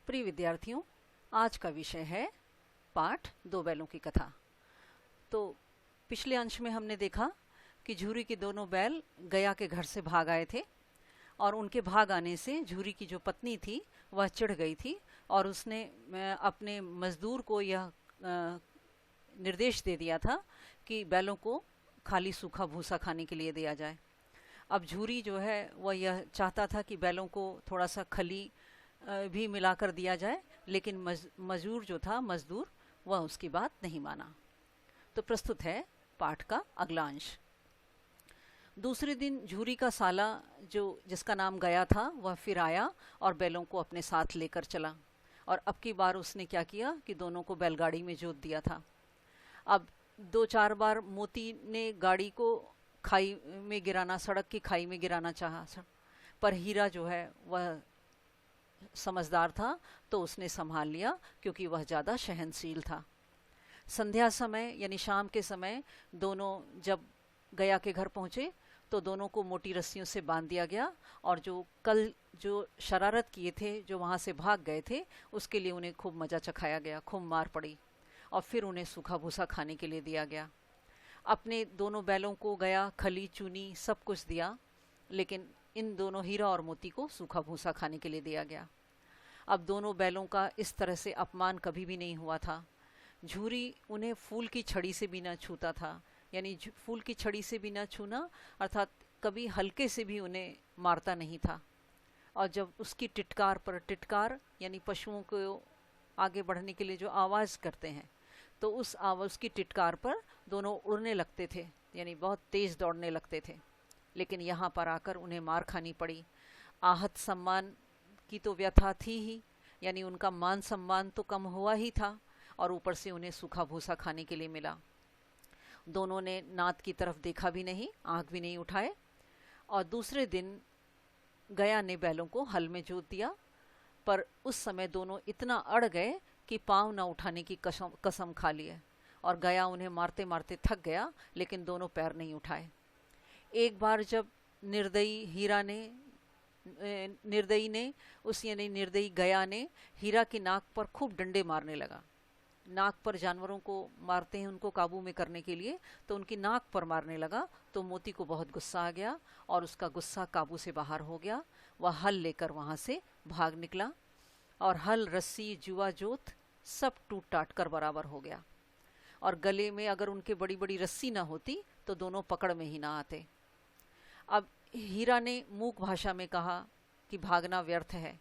प्रिय विद्यार्थियों, आज का विषय है पाठ दो बैलों की कथा। तो पिछले अंश में हमने देखा कि झूरी के दोनों बैल गया के घर से भाग आए थे और उनके भाग आने से झूरी की जो पत्नी थी वह चिढ़ गई थी और उसने अपने मजदूर को यह निर्देश दे दिया था कि बैलों को खाली सूखा भूसा खाने के लिए दिया जाए। अब झूरी जो है वह यह चाहता था कि बैलों को थोड़ा सा खली भी मिलाकर दिया जाए, लेकिन मजदूर वह उसकी बात नहीं माना। तो प्रस्तुत है पाठ का अगला अंश। दूसरे दिन झूरी का साला जिसका नाम गया था वह फिर आया और बैलों को अपने साथ लेकर चला। और अब की बार उसने क्या किया कि दोनों को बैलगाड़ी में जोत दिया था। अब 2-4 बार मोती ने गाड़ी को खाई में गिराना, सड़क की खाई में गिराना चाहा, पर हीरा जो है वह समझदार था तो उसने संभाल लिया, क्योंकि वह ज़्यादा सहनशील था। संध्या समय यानी शाम के समय दोनों जब गया के घर पहुँचे तो दोनों को मोटी रस्सियों से बांध दिया गया और जो शरारत किए थे, जो वहाँ से भाग गए थे, उसके लिए उन्हें खूब मज़ा चखाया गया, खूब मार पड़ी और फिर उन्हें सूखा भूसा खाने के लिए दिया गया। अपने दोनों बैलों को गया खली चूनी सब कुछ दिया, लेकिन इन दोनों हीरा और मोती को सूखा भूसा खाने के लिए दिया गया। अब दोनों बैलों का इस तरह से अपमान कभी भी नहीं हुआ था। झूरी उन्हें फूल की छड़ी से भी न छूता था, यानी फूल की छड़ी से भी न छूना अर्थात कभी हल्के से भी उन्हें मारता नहीं था। और जब उसकी टिटकार यानी पशुओं को आगे बढ़ने के लिए जो आवाज़ करते हैं, तो उस आवाज़ की टिटकार पर दोनों उड़ने लगते थे, यानी बहुत तेज़ दौड़ने लगते थे। लेकिन यहाँ पर आकर उन्हें मार खानी पड़ी। आहत सम्मान की तो व्यथा थी ही, यानी उनका मान सम्मान तो कम हुआ ही था और ऊपर से उन्हें सूखा भूसा खाने के लिए मिला। दोनों ने नाद की तरफ देखा भी नहीं, आँख भी नहीं उठाए। और दूसरे दिन गया ने बैलों को हल में जोत दिया, पर उस समय दोनों इतना अड़ गए कि पाँव न उठाने की कसम खा लिए और गया उन्हें मारते मारते थक गया, लेकिन दोनों पैर नहीं उठाए। एक बार जब निर्दयी गया ने हीरा की नाक पर खूब डंडे मारने लगा। नाक पर जानवरों को मारते हैं उनको काबू में करने के लिए, तो उनकी नाक पर मारने लगा। तो मोती को बहुत गुस्सा आ गया और उसका गुस्सा काबू से बाहर हो गया। वह हल लेकर वहाँ से भाग निकला और हल, रस्सी, जुआ जोत सब टूट टाट कर बराबर हो गया। और गले में अगर उनके बड़ी बड़ी रस्सी ना होती तो दोनों पकड़ में ही ना आते। अब हीरा ने मूक भाषा में कहा कि भागना व्यर्थ है।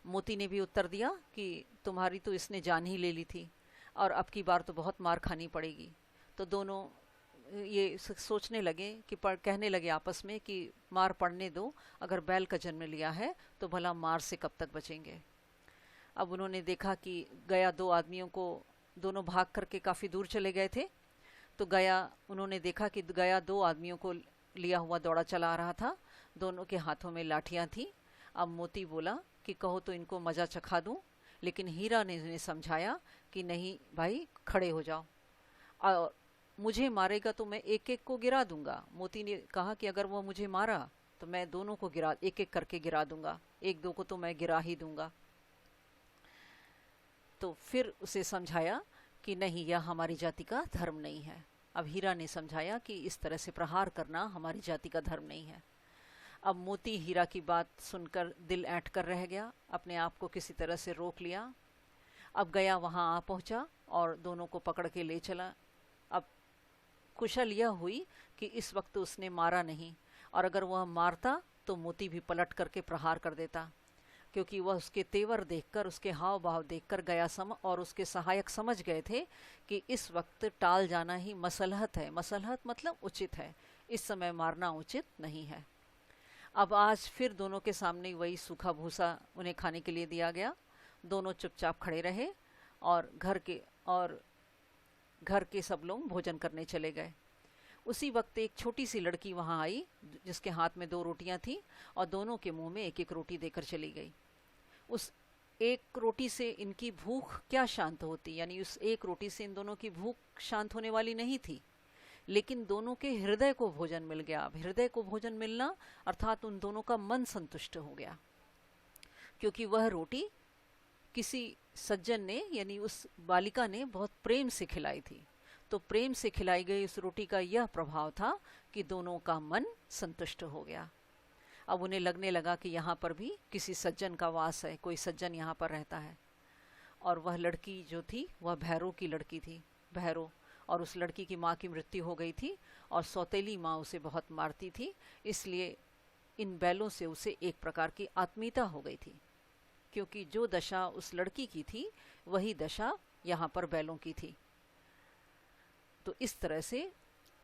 मोती ने भी उत्तर दिया कि तुम्हारी तो इसने जान ही ले ली थी और अब की बार तो बहुत मार खानी पड़ेगी। तो दोनों ये सोचने लगे कि कहने लगे आपस में कि मार पड़ने दो, अगर बैल का जन्म लिया है तो भला मार से कब तक बचेंगे। अब उन्होंने देखा कि गया दोनों भाग करके काफ़ी दूर चले गए थे। तो उन्होंने देखा कि गया 2 आदमियों को लिया हुआ दौड़ा चला आ रहा था। दोनों के हाथों में लाठियां थी। अब मोती बोला कि कहो तो इनको मज़ा चखा दूं, लेकिन हीरा ने उन्हें समझाया कि नहीं भाई, खड़े हो जाओ, और मुझे मारेगा तो मैं एक एक को गिरा दूंगा। मोती ने कहा कि अगर वो मुझे मारा तो मैं दोनों को एक एक करके गिरा दूंगा, 1-2 को तो मैं गिरा ही दूंगा। तो फिर उसे समझाया कि नहीं, यह हमारी जाति का धर्म नहीं है। अब हीरा ने समझाया कि इस तरह से प्रहार करना हमारी जाति का धर्म नहीं है। अब मोती हीरा की बात सुनकर दिल ऐंठ कर रह गया, अपने आप को किसी तरह से रोक लिया। अब गया वहाँ आ पहुँचा और दोनों को पकड़ के ले चला। अब कुशल यह हुई कि इस वक्त उसने मारा नहीं, और अगर वह मारता तो मोती भी पलट करके प्रहार कर देता, क्योंकि वह उसके तेवर देखकर, उसके हाव भाव देखकर गया और उसके सहायक समझ गए थे कि इस वक्त टाल जाना ही मसलहत है। मसलहत मतलब उचित है, इस समय मारना उचित नहीं है। अब आज फिर दोनों के सामने वही सूखा भूसा उन्हें खाने के लिए दिया गया। दोनों चुपचाप खड़े रहे और घर के सब लोग भोजन करने चले गए। उसी वक्त एक छोटी सी लड़की वहाँ आई, जिसके हाथ में 2 रोटियां थी और दोनों के मुंह में एक एक रोटी देकर चली गई। उस एक रोटी से इनकी भूख क्या शांत होती, यानी उस एक रोटी से इन दोनों की भूख शांत होने वाली नहीं थी, लेकिन दोनों के हृदय को भोजन मिल गया। अब हृदय को भोजन मिलना अर्थात उन दोनों का मन संतुष्ट हो गया, क्योंकि वह रोटी किसी सज्जन ने यानी उस बालिका ने बहुत प्रेम से खिलाई थी। तो प्रेम से खिलाई गई उस रोटी का यह प्रभाव था कि दोनों का मन संतुष्ट हो गया। अब उन्हें लगने लगा कि यहाँ पर भी किसी सज्जन का वास है, कोई सज्जन यहाँ पर रहता है। और वह लड़की जो थी वह भैरव की लड़की थी, भैरव। और उस लड़की की माँ की मृत्यु हो गई थी और सौतेली माँ उसे बहुत मारती थी, इसलिए इन बैलों से उसे एक प्रकार की आत्मीयता हो गई थी, क्योंकि जो दशा उस लड़की की थी वही दशा यहाँ पर बैलों की थी। तो इस तरह से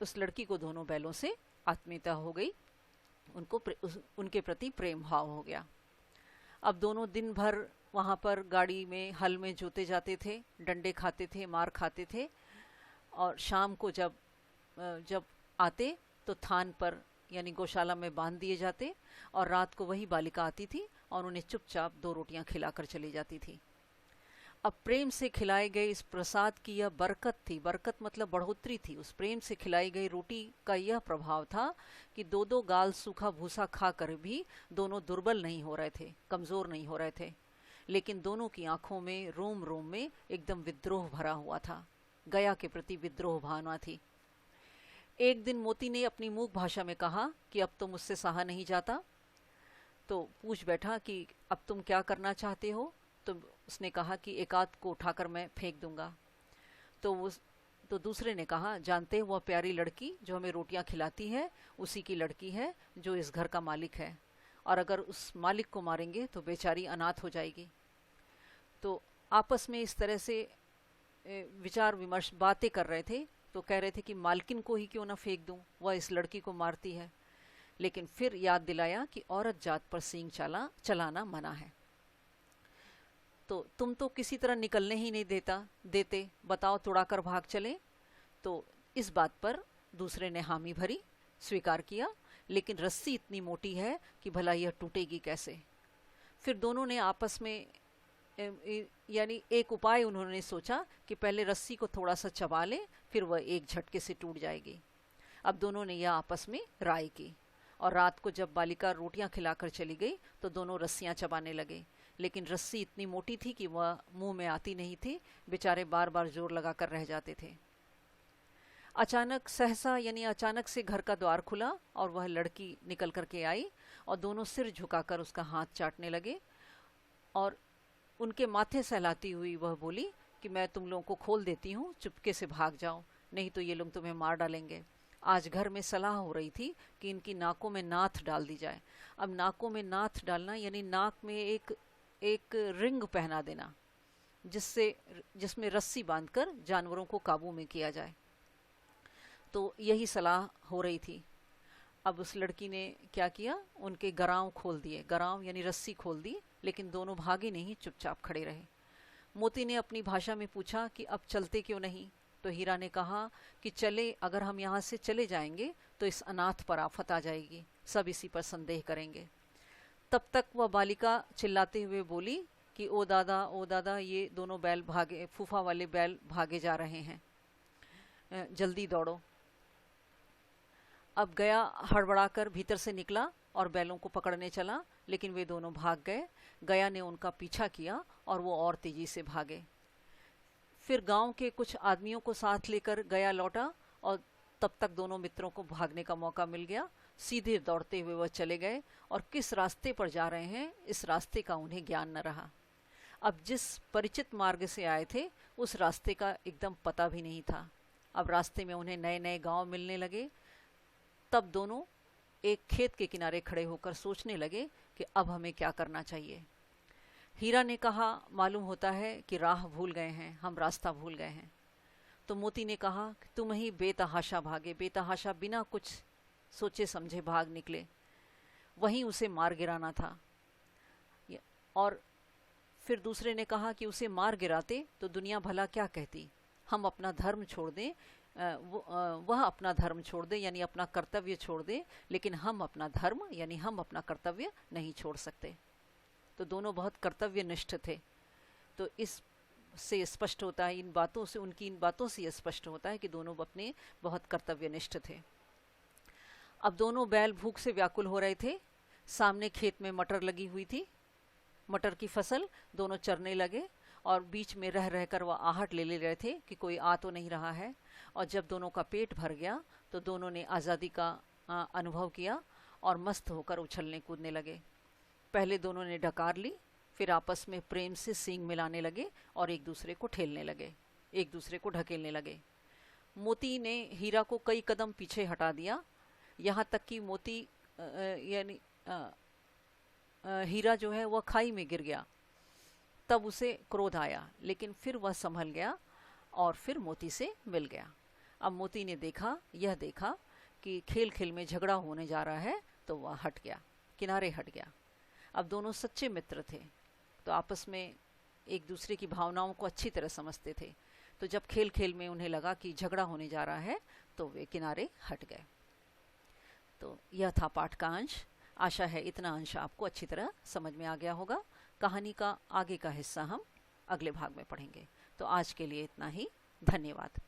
उस लड़की को दोनों बैलों से आत्मीयता हो गई, उनके प्रति प्रेम भाव हो गया। अब दोनों दिन भर वहाँ पर गाड़ी में हल में जोते जाते थे, डंडे खाते थे, मार खाते थे, और शाम को जब आते तो थान पर यानी गौशाला में बांध दिए जाते, और रात को वही बालिका आती थी और उन्हें चुपचाप 2 रोटियां खिलाकर चली जाती थी। अब प्रेम से खिलाए गए इस प्रसाद की यह बरकत थी, बरकत मतलब बढ़ोतरी थी। उस प्रेम से खिलाई गई रोटी का यह प्रभाव था कि 2-2 गाल सूखा भूसा खाकर भी दोनों दुर्बल नहीं हो रहे थे, कमज़ोर नहीं हो रहे थे, लेकिन दोनों की आंखों में, रोम रोम में एकदम विद्रोह भरा हुआ था, गया के प्रति विद्रोह भावना थी। एक दिन मोती ने अपनी मूक भाषा में कहा कि अब तो मुझसे सहा नहीं जाता। तो पूछ बैठा कि अब तुम क्या करना चाहते हो? तो उसने कहा कि एक आध को उठाकर मैं फेंक दूंगा। तो दूसरे ने कहा, जानते हो वह प्यारी लड़की जो हमें रोटियां खिलाती है उसी की लड़की है जो इस घर का मालिक है, और अगर उस मालिक को मारेंगे तो बेचारी अनाथ हो जाएगी। तो आपस में इस तरह से विचार विमर्श बातें कर रहे थे, तो कह रहे थे कि मालकिन को ही क्यों ना फेंक दूं, वह इस लड़की को मारती है। लेकिन फिर याद दिलाया कि औरत जात पर सींग चलाना मना है। तो तुम तो किसी तरह निकलने ही नहीं देते, बताओ तुड़ाकर भाग चले। तो इस बात पर दूसरे ने हामी भरी, स्वीकार किया, लेकिन रस्सी इतनी मोटी है कि भला यह टूटेगी कैसे। फिर दोनों ने आपस में यानी एक उपाय उन्होंने सोचा कि पहले रस्सी को थोड़ा सा चबा ले, फिर वह एक झटके से टूट जाएगी। अब दोनों ने यह आपस में राय की, और रात को जब बालिका रोटियां खिलाकर चली गई तो दोनों रस्सियां चबाने लगे, लेकिन रस्सी इतनी मोटी थी कि वह मुंह में आती नहीं थी, बेचारे बार बार जोर लगाकर रह जाते थे। अचानक सहसा यानी अचानक से घर का द्वार खुला और वह लड़की निकल करके आई, और दोनों सिर झुकाकर उसका हाथ चाटने लगे, और उनके माथे सहलाती हुई वह बोली कि मैं तुम लोगों को खोल देती हूँ, चुपके से भाग जाओ, नहीं तो ये लोग तुम्हें मार डालेंगे। आज घर में सलाह हो रही थी कि इनकी नाकों में नाथ डाल दी जाए। अब नाकों में नाथ डालना यानी नाक में एक रिंग पहना देना, जिसमें रस्सी बांधकर जानवरों को काबू में किया जाए। तो यही सलाह हो रही थी। अब उस लड़की ने क्या किया, उनके गराव खोल दिए, गराव यानी रस्सी खोल दी, लेकिन दोनों भागे नहीं, चुपचाप खड़े रहे। मोती ने अपनी भाषा में पूछा कि अब चलते क्यों नहीं? तो हीरा ने कहा कि चले, अगर हम यहाँ से चले जाएंगे तो इस अनाथ पर आफत आ जाएगी, सब इसी पर संदेह करेंगे। तब तक वह बालिका चिल्लाते हुए बोली कि ओ दादा, ये दोनों बैल भागे, फूफा वाले बैल भागे जा रहे हैं, जल्दी दौड़ो। अब गया हड़बड़ाकर भीतर से निकला और बैलों को पकड़ने चला, लेकिन वे दोनों भाग गए। गया ने उनका पीछा किया और वो और तेजी से भागे। फिर गांव के कुछ आदमियों को साथ लेकर गया लौटा, और तब तक दोनों मित्रों को भागने का मौका मिल गया। सीधे दौड़ते हुए वह चले गए, और किस रास्ते पर जा रहे हैं इस रास्ते का उन्हें ज्ञान न रहा। अब जिस परिचित मार्ग से आए थे उस रास्ते का एकदम पता भी नहीं था। अब रास्ते में उन्हें नए नए गांव मिलने लगे। तब दोनों एक खेत के किनारे खड़े होकर सोचने लगे कि अब हमें क्या करना चाहिए। हीरा ने कहा, मालूम होता है कि राह भूल गए हैं, हम रास्ता भूल गए हैं। तो मोती ने कहा कि तुम ही बेतहाशा भागे, बेतहाशा बिना कुछ सोचे समझे भाग निकले, वहीं उसे मार गिराना था। और फिर दूसरे ने कहा कि उसे मार गिराते तो दुनिया भला क्या कहती, हम अपना धर्म छोड़ दें, वह अपना धर्म छोड़ दे यानी अपना कर्तव्य छोड़ दे, लेकिन हम अपना धर्म यानी हम अपना कर्तव्य नहीं छोड़ सकते। तो दोनों बहुत कर्तव्यनिष्ठ थे। तो इस से स्पष्ट होता है, इन बातों से, उनकी इन बातों से स्पष्ट होता है कि दोनों अपने बहुत कर्तव्यनिष्ठ थे। अब दोनों बैल भूख से व्याकुल हो रहे थे। सामने खेत में मटर लगी हुई थी, मटर की फसल दोनों चरने लगे और बीच में रह रहकर वह आहट ले रहे थे कि कोई आ तो नहीं रहा है। और जब दोनों का पेट भर गया तो दोनों ने आज़ादी का अनुभव किया और मस्त होकर उछलने कूदने लगे। पहले दोनों ने डकार ली, फिर आपस में प्रेम से सींग मिलाने लगे और एक दूसरे को ठेलने लगे, एक दूसरे को ढकेलने लगे। मोती ने हीरा को कई कदम पीछे हटा दिया, यहाँ तक कि मोती यानी हीरा जो है वह खाई में गिर गया। तब उसे क्रोध आया, लेकिन फिर वह संभल गया और फिर मोती से मिल गया। अब मोती ने यह देखा कि खेल खेल में झगड़ा होने जा रहा है, तो वह हट गया, किनारे हट गया। अब दोनों सच्चे मित्र थे, तो आपस में एक दूसरे की भावनाओं को अच्छी तरह समझते थे। तो जब खेल खेल में उन्हें लगा कि झगड़ा होने जा रहा है, तो वे किनारे हट गए। तो यह था पाठ का अंश। आशा है इतना अंश आपको अच्छी तरह समझ में आ गया होगा। कहानी का आगे का हिस्सा हम अगले भाग में पढ़ेंगे। तो आज के लिए इतना ही। धन्यवाद।